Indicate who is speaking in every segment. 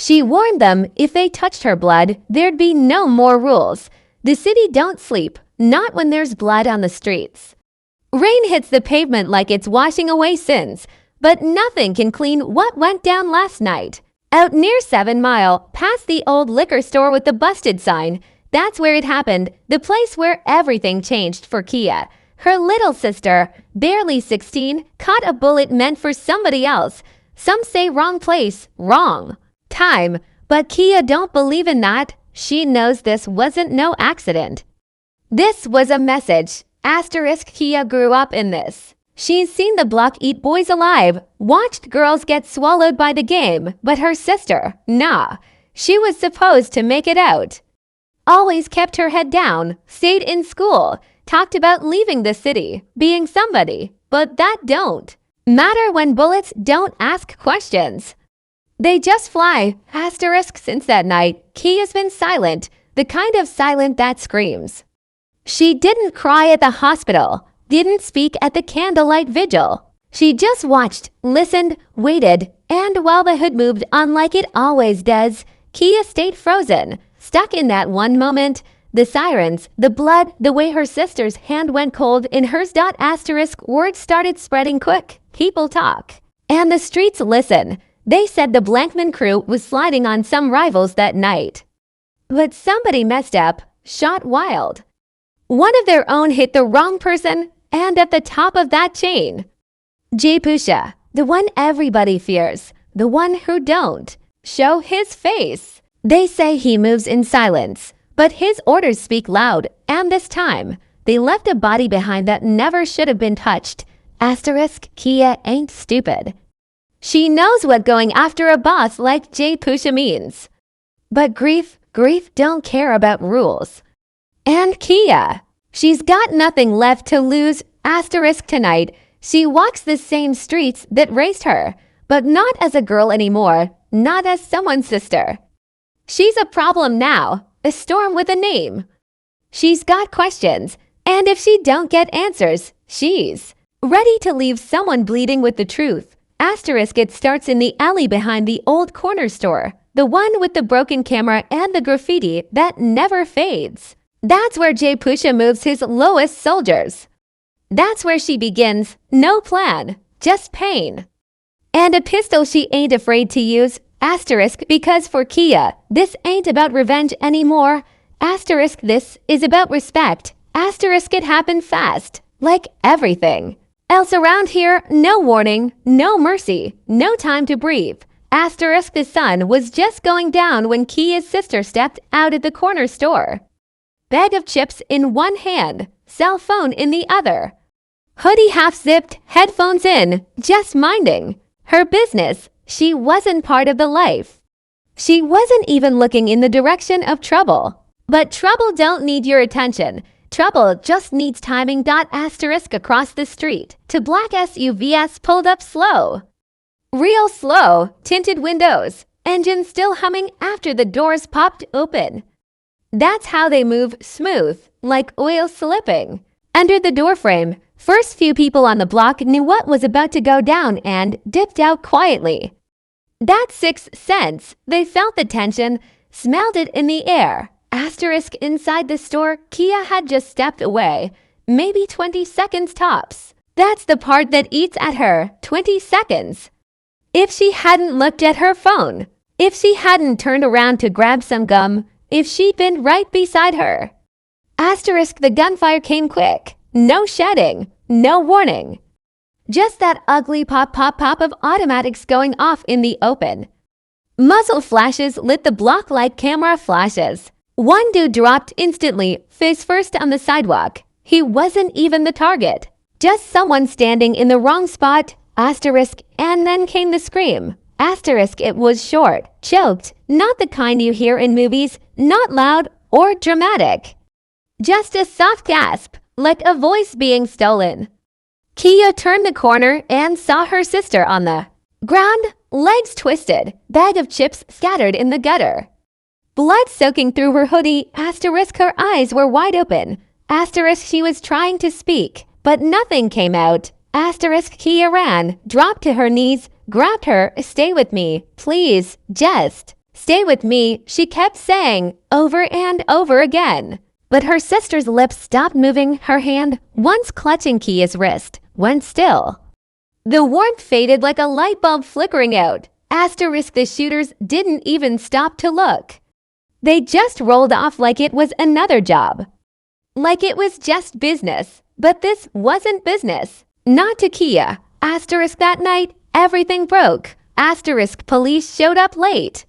Speaker 1: She warned them if they touched her blood, there'd be no more rules. The city don't sleep, not when there's blood on the streets. Rain hits the pavement like it's washing away sins, but nothing can clean what went down last night. Out near 7 Mile, past the old liquor store with the busted sign, that's where it happened, the place where everything changed for Keeya. Her little sister, barely 16, caught a bullet meant for somebody else. Some say wrong place, wrong time, but Keeya don't believe in that. She knows this wasn't no accident. This was a message. Keeya grew up in this. She's seen the block eat boys alive, watched girls get swallowed by the game, but her sister, nah. She was supposed to make it out. Always kept her head down, stayed in school, talked about leaving the city, being somebody, but that don't matter when bullets don't ask questions. They just fly. Since that night, Keeya's been silent, the kind of silent that screams. She didn't cry at the hospital, didn't speak at the candlelight vigil. She just watched, listened, waited, and while the hood moved on like it always does, Keeya stayed frozen, stuck in that one moment. The sirens, the blood, the way her sister's hand went cold in hers. Words started spreading quick. People talk. And the streets listen. They said the Blankman crew was sliding on some rivals that night. But somebody messed up, shot wild. One of their own hit the wrong person, and at the top of that chain, J-Pusha, the one everybody fears, the one who don't show his face. They say he moves in silence, but his orders speak loud, and this time, they left a body behind that never should have been touched. Keeya ain't stupid. She knows what going after a boss like J-Pusha means. But grief don't care about rules. And Keeya, she's got nothing left to lose. Tonight, she walks the same streets that raised her, but not as a girl anymore, not as someone's sister. She's a problem now, a storm with a name. She's got questions, and if she don't get answers, she's ready to leave someone bleeding with the truth. It starts in the alley behind the old corner store, the one with the broken camera and the graffiti that never fades. That's where J-Pusha moves his lowest soldiers. That's where she begins, no plan, just pain. And a pistol she ain't afraid to use, because for Keeya, this ain't about revenge anymore. This is about respect. It happened fast, like everything else around here. No warning, no mercy, no time to breathe. The sun was just going down when Keeya's sister stepped out at the corner store. Bag of chips in one hand, cell phone in the other. Hoodie half zipped, headphones in, just minding her business. She wasn't part of the life. She wasn't even looking in the direction of trouble. But trouble don't need your attention. Trouble just needs timing. Across the street, to black SUVs pulled up slow. Real slow, tinted windows, engine still humming after the doors popped open. That's how they move, smooth, like oil slipping. Under the doorframe, first few people on the block knew what was about to go down and dipped out quietly. That's sixth sense. They felt the tension, smelled it in the air. Inside the store, Keeya had just stepped away. Maybe 20 seconds tops. That's the part that eats at her, 20 seconds. If she hadn't looked at her phone, if she hadn't turned around to grab some gum, if she'd been right beside her. The gunfire came quick. No shedding, no warning. Just that ugly pop of automatics going off in the open. Muzzle flashes lit the block like camera flashes. One dude dropped instantly, face first on the sidewalk. He wasn't even the target. Just someone standing in the wrong spot. And then came the scream. It was short, choked, not the kind you hear in movies, not loud or dramatic. Just a soft gasp, like a voice being stolen. Keeya turned the corner and saw her sister on the ground, legs twisted, bag of chips scattered in the gutter. Blood soaking through her hoodie. Her eyes were wide open. She was trying to speak, but nothing came out. Keeya ran, dropped to her knees, grabbed her. Stay with me, please, just. Stay with me, she kept saying over and over again. But her sister's lips stopped moving, her hand, once clutching Keeya's wrist, went still. The warmth faded like a light bulb flickering out. Asterisk the shooters didn't even stop to look. They just rolled off like it was another job. Like it was just business. But this wasn't business. Not to Keeya. Asterisk that night, everything broke. Asterisk police showed up late.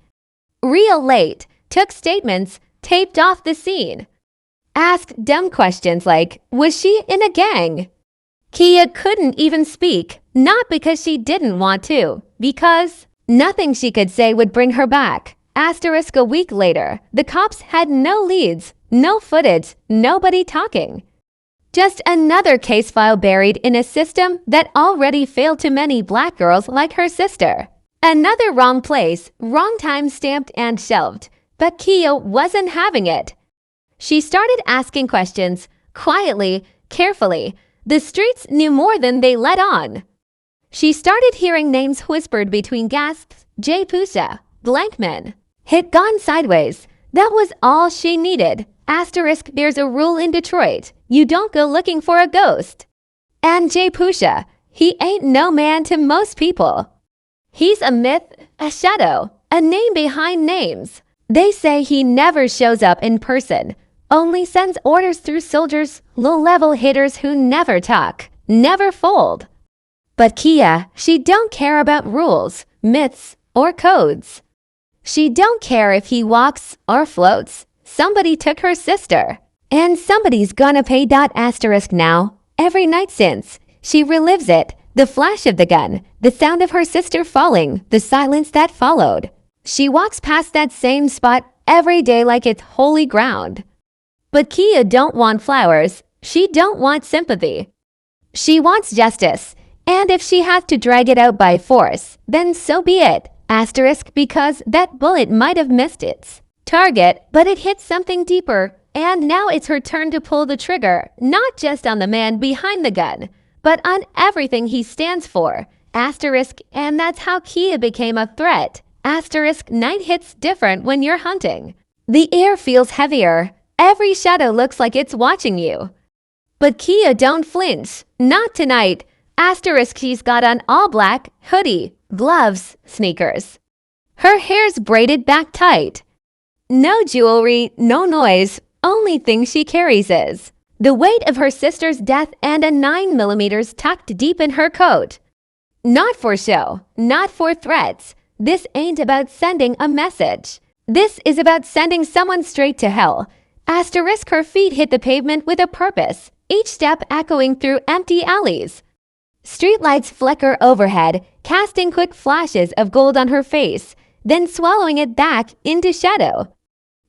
Speaker 1: Real late. Took statements, taped off the scene. Asked dumb questions like, was she in a gang? Keeya couldn't even speak, not because she didn't want to, because nothing she could say would bring her back. Asterisk a week later, the cops had no leads, no footage, nobody talking. Just another case file buried in a system that already failed to many black girls like her sister. Another wrong place, wrong time stamped and shelved, but Keeya wasn't having it. She started asking questions, quietly, carefully. The streets knew more than they let on. She started hearing names whispered between gasps. J-Pusha, Blankman. Hit gone sideways. That was all she needed. Asterisk there's a rule in Detroit. You don't go looking for a ghost. And J-Pusha, he ain't no man to most people. He's a myth, a shadow, a name behind names. They say he never shows up in person. Only sends orders through soldiers, low-level hitters who never talk, never fold. But Keeya, she don't care about rules, myths, or codes. She don't care if he walks or floats. Somebody took her sister. And somebody's gonna pay. Asterisk now. Every night since. She relives it. The flash of the gun, the sound of her sister falling, the silence that followed. She walks past that same spot every day like it's holy ground. But Keeya don't want flowers. She don't want sympathy. She wants justice. And if she has to drag it out by force, then so be it. Asterisk because that bullet might have missed its target, but it hit something deeper. And now it's her turn to pull the trigger, not just on the man behind the gun, but on everything he stands for. Asterisk, and that's how Keeya became a threat. Asterisk, night hits different when you're hunting. The air feels heavier. Every shadow looks like it's watching you. But Keeya don't flinch. Not tonight. Asterisk she's got on all black, hoodie, gloves, sneakers. Her hair's braided back tight. No jewelry, no noise. Only thing she carries is the weight of her sister's death and a 9mm tucked deep in her coat. Not for show, not for threats. This ain't about sending a message. This is about sending someone straight to hell. Asterisk her feet hit the pavement with a purpose, each step echoing through empty alleys. Streetlights flicker overhead, casting quick flashes of gold on her face, then swallowing it back into shadow.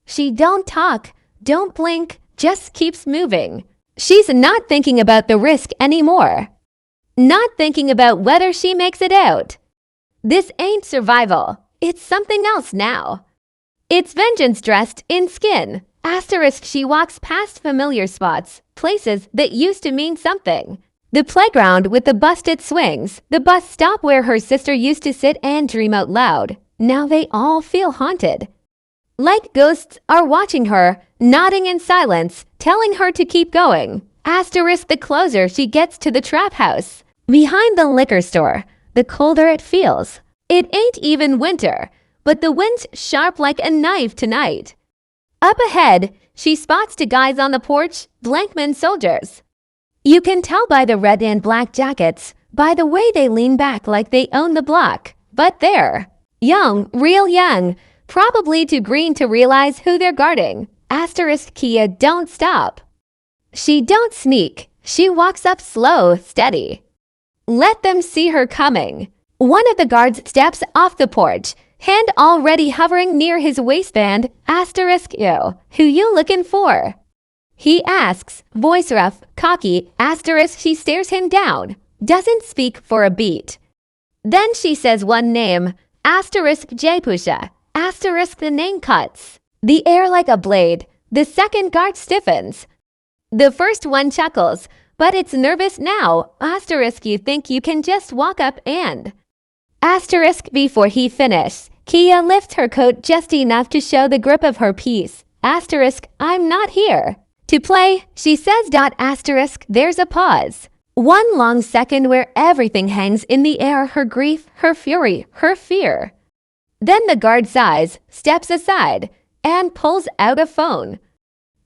Speaker 1: She don't talk, don't blink, just keeps moving. She's not thinking about the risk anymore. Not thinking about whether she makes it out. This ain't survival. It's something else now. It's vengeance dressed in skin. Asterisk she walks past familiar spots, places that used to mean something. The playground with the busted swings, the bus stop where her sister used to sit and dream out loud. Now they all feel haunted. Like ghosts are watching her, nodding in silence, telling her to keep going. Asterisk the closer she gets to the trap house. Behind the liquor store, the colder it feels. It ain't even winter, but the wind's sharp like a knife tonight. Up ahead, she spots two guys on the porch, Blankman soldiers. You can tell by the red and black jackets, by the way they lean back like they own the block. But they're young, real young, probably too green to realize who they're guarding. Asterisk Keeya don't stop. She don't sneak. She walks up slow, steady. Let them see her coming. One of the guards steps off the porch, hand already hovering near his waistband. Asterisk you. Who you looking for? He asks, voice rough, cocky. Asterisk she stares him down. Doesn't speak for a beat. Then she says one name. Asterisk J-Pusha. Asterisk the name cuts the air like a blade. The second guard stiffens. The first one chuckles, but it's nervous now. Asterisk you think you can just walk up and... Asterisk before he finishes, Keeya lifts her coat just enough to show the grip of her piece. Asterisk, I'm not here. To play, she says. Asterisk, there's a pause. One long second where everything hangs in the air, her grief, her fury, her fear. Then the guard sighs, steps aside, and pulls out a phone.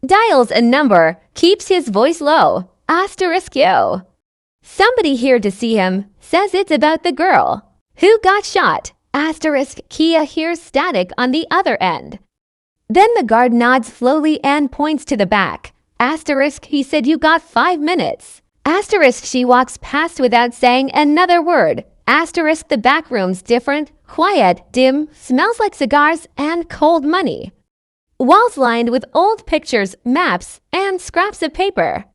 Speaker 1: Dials a number, keeps his voice low. Asterisk yo. Somebody here to see him, says it's about the girl. Who got shot? Asterisk, Keeya hears static on the other end. Then the guard nods slowly and points to the back. Asterisk, he said you got 5 minutes. Asterisk, she walks past without saying another word. Asterisk, the back room's different, quiet, dim, smells like cigars and cold money. Walls lined with old pictures, maps, and scraps of paper.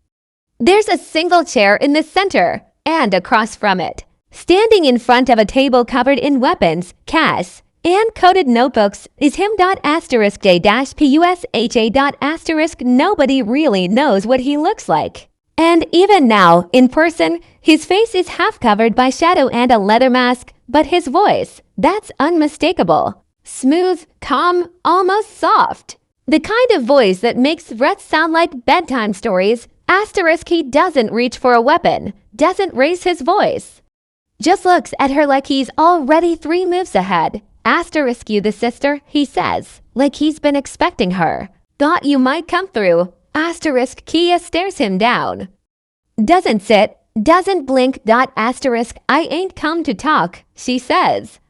Speaker 1: There's a single chair in the center, and across from it, standing in front of a table covered in weapons, cash, and coded notebooks, is him. Asterisk J-Pusha. Asterisk, nobody really knows what he looks like. And even now, in person, his face is half covered by shadow and a leather mask, but his voice, that's unmistakable. Smooth, calm, almost soft. The kind of voice that makes threats sound like bedtime stories. Asterisk, he doesn't reach for a weapon, doesn't raise his voice. Just looks at her like he's already 3 moves ahead. Asterisk, you the sister, he says, like he's been expecting her. Thought you might come through. Asterisk, Keeya stares him down. Doesn't sit, doesn't blink. Asterisk, I ain't come to talk, she says.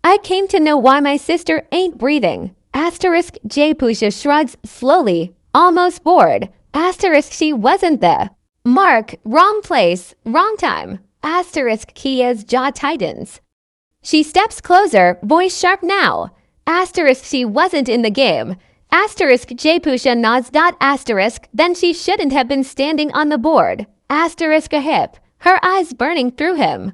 Speaker 1: I came to know why my sister ain't breathing. Asterisk, J-Pusha shrugs slowly, almost bored. Asterisk, she wasn't the mark, wrong place, wrong time. Asterisk, Keeya's jaw tightens. She steps closer, voice sharp now. Asterisk, she wasn't in the game. Asterisk, J-Pusha nods. Asterisk, then she shouldn't have been standing on the board. Asterisk, a hip, her eyes burning through him.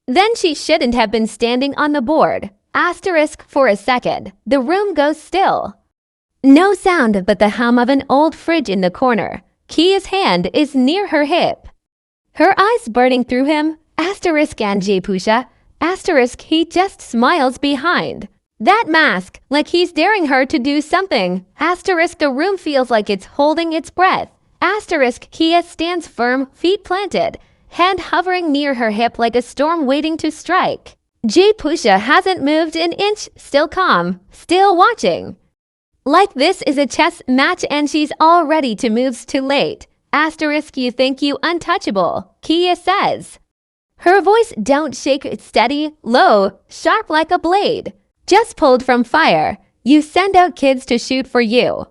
Speaker 1: Then she shouldn't have been standing on the board. Asterisk, for a second, the room goes still. No sound but the hum of an old fridge in the corner. Keeya's hand is near her hip. Her eyes burning through him. Asterisk, and J-Pusha. Asterisk, he just smiles behind. That mask, like he's daring her to do something. Asterisk, the room feels like it's holding its breath. Asterisk, Keeya stands firm, feet planted, hand hovering near her hip like a storm waiting to strike. J-Pusha hasn't moved an inch, still calm, still watching. Like this is a chess match and she's all ready to move too late. Asterisk, you think you untouchable, Keeya says. Her voice don't shake, it's steady, low, sharp like a blade. Just pulled from fire, you send out kids to shoot for you.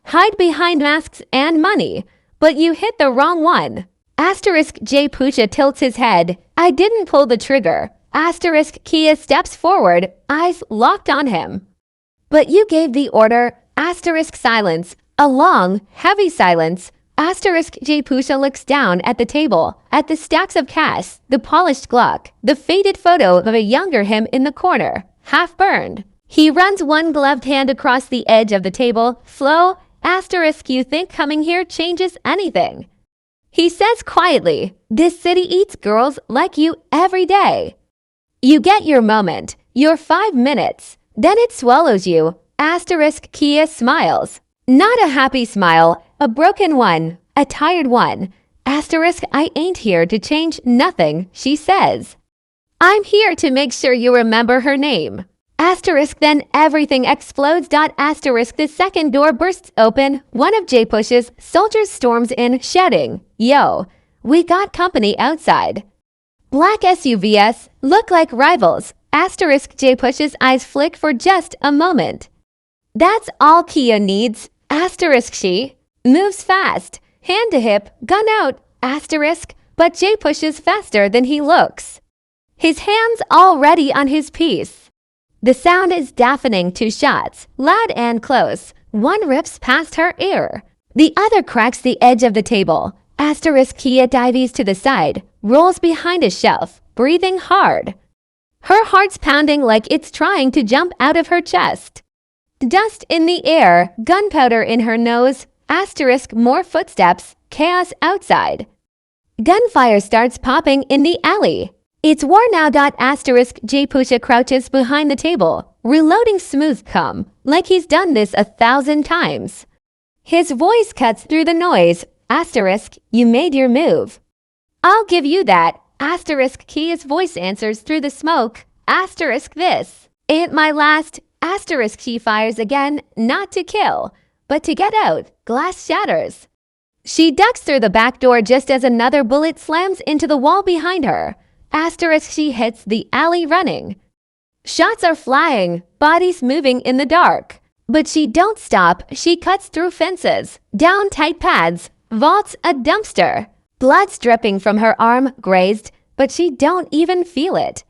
Speaker 1: Hide behind masks and money, but you hit the wrong one. Asterisk, J-Pusha tilts his head. I didn't pull the trigger. Asterisk, Keeya steps forward, eyes locked on him. But you gave the order. Asterisk, silence, a long, heavy silence. Asterisk, J-Pusha looks down at the table, at the stacks of cash, the polished Glock, the faded photo of a younger him in the corner, half burned. He runs one gloved hand across the edge of the table, slow. Asterisk, you think coming here changes anything? He says quietly, this city eats girls like you every day. You get your moment, your 5 minutes, then it swallows you. Asterisk, Keeya smiles. Not a happy smile, a broken one, a tired one. Asterisk, I ain't here to change nothing, she says. I'm here to make sure you remember her name. Asterisk, then everything explodes. Asterisk, the second door bursts open. One of J-Pusha's soldiers storms in, shouting, Yo, we got company outside. Black SUVs look like rivals. Asterisk, J-Pusha's eyes flick for just a moment. That's all Keeya needs. Asterisk, she moves fast, hand to hip, gun out. Asterisk, but J-Pusha's faster than he looks. His hands already on his piece. The sound is deafening. 2 shots, loud and close. One rips past her ear. The other cracks the edge of the table. Asterisk, Keeya dives to the side, rolls behind a shelf, breathing hard. Her heart's pounding like it's trying to jump out of her chest. Dust in the air, gunpowder in her nose. Asterisk, more footsteps, chaos outside. Gunfire starts popping in the alley. It's war now. Asterisk J-Pusha crouches behind the table, reloading smooth cum, like he's done this 1,000 times. His voice cuts through the noise. Asterisk, you made your move. I'll give you that. Asterisk Keeya's voice answers through the smoke. Asterisk this. Ain't my last. Asterisk she fires again, not to kill, but to get out. Glass shatters. She ducks through the back door just as another bullet slams into the wall behind her. Asterisk she hits the alley running. Shots are flying, bodies moving in the dark. But she don't stop. She cuts through fences, down tight paths, vaults a dumpster. Blood's dripping from her arm, grazed, but she don't even feel it.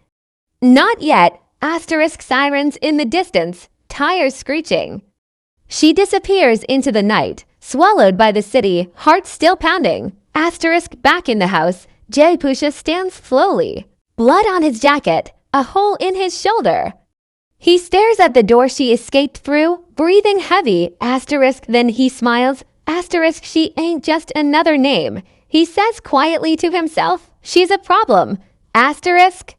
Speaker 1: Not yet. Asterisk sirens in the distance, tires screeching. She disappears into the night, swallowed by the city, heart still pounding. Asterisk back in the house. J-Pusha stands slowly. Blood on his jacket, a hole in his shoulder. He stares at the door she escaped through, breathing heavy. Asterisk then he smiles. Asterisk she ain't just another name. He says quietly to himself, she's a problem. Asterisk.